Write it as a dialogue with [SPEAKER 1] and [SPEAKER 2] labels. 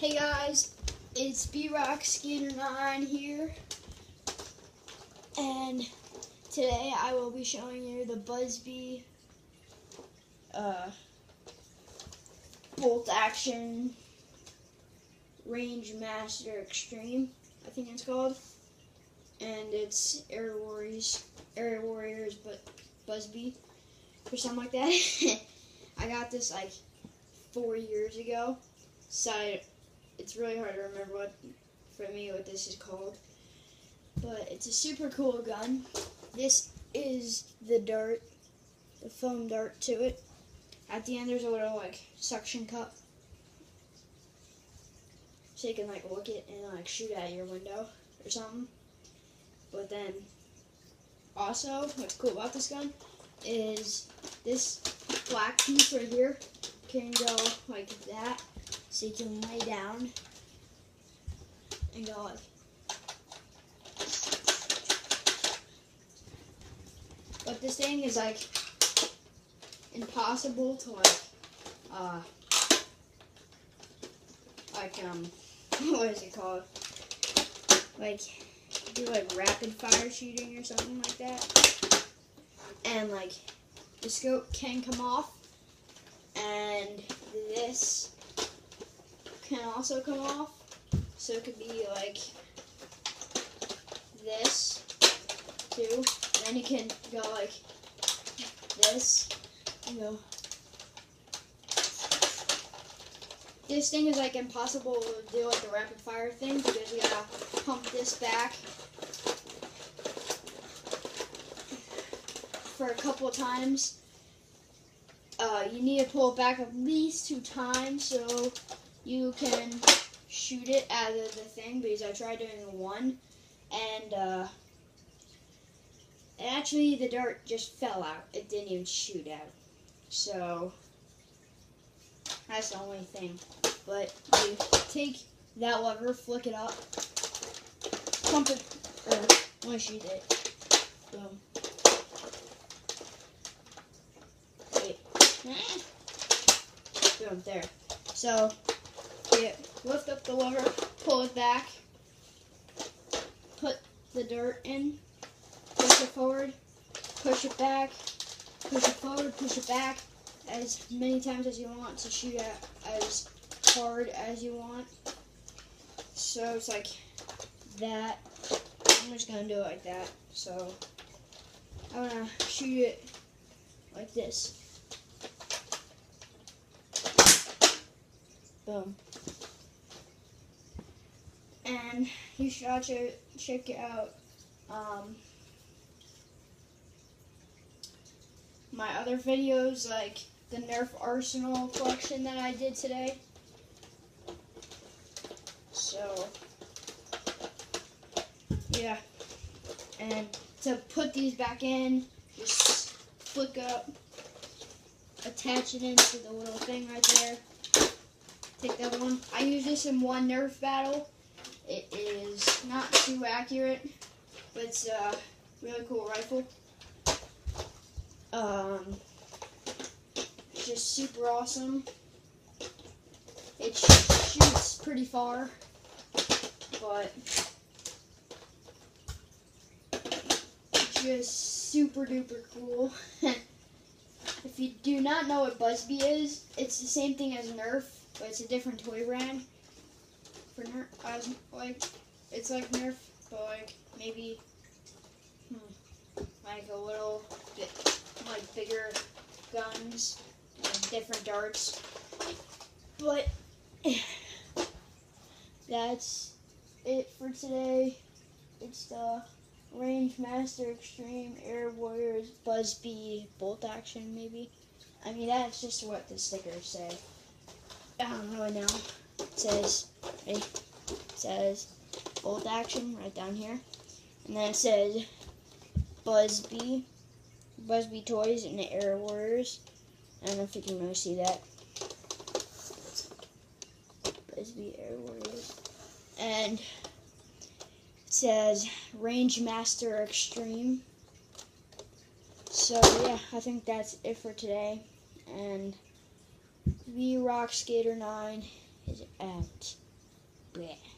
[SPEAKER 1] Hey guys, it's Skater9 here, and today I will be showing you the Bee bolt action Range Master Extreme, I think it's called, and it's Air Warriors, but Bee or something like that. I got this like 4 years ago, so it's really hard to remember what this is called, but it's a super cool gun. This is the dart, the foam dart to it. At the end there's a little like suction cup, so you can like look it and like shoot at your window or something. But then also what's cool about this gun is this black piece right here can go like that, so you can lay down and go like. But this thing is like impossible to what is it called? Like do like rapid fire shooting or something like that. And like the scope can come off, and this can also come off, so it could be like this too. And then you can go like this and go. This thing is like impossible to do like a rapid fire thing because you gotta pump this back for a couple of times. You need to pull it back at least 2 times so you can shoot it out of the thing, because I tried doing one and actually the dart just fell out. It didn't even shoot out. So that's the only thing. But you take that lever, flick it up, pump it, or let me shoot it. Boom. Wait. Boom, there. So you lift up the lever, pull it back, put the dirt in, push it forward, push it back, push it forward, push it back, as many times as you want to shoot at as hard as you want. So it's like that. I'm just gonna do it like that. So I'm gonna shoot it like this. Boom. And you should also check out my other videos, like the Nerf Arsenal collection that I did today. So yeah, and to put these back in, just flick up, attach it into the little thing right there. Take that one. I use this in one Nerf battle. It is not too accurate, but it's a really cool rifle. Just super awesome. It shoots pretty far, but just super duper cool. If you do not know what Bee is, it's the same thing as Nerf, but it's a different toy brand. For Nerf, like it's like Nerf, but like maybe like a little bit like bigger guns and different darts. But that's it for today. It's the Range Master Extreme Air Warriors Bee bolt action, maybe. I mean, that's just what the stickers say. I don't really know. It says bolt action right down here, and then it says Bee Toys and the Air Warriors. I don't know if you can really see that. Bee Air Warriors, and it says Range Master Extreme. So yeah, I think that's it for today, and Skater9 is out.
[SPEAKER 2] Bleh.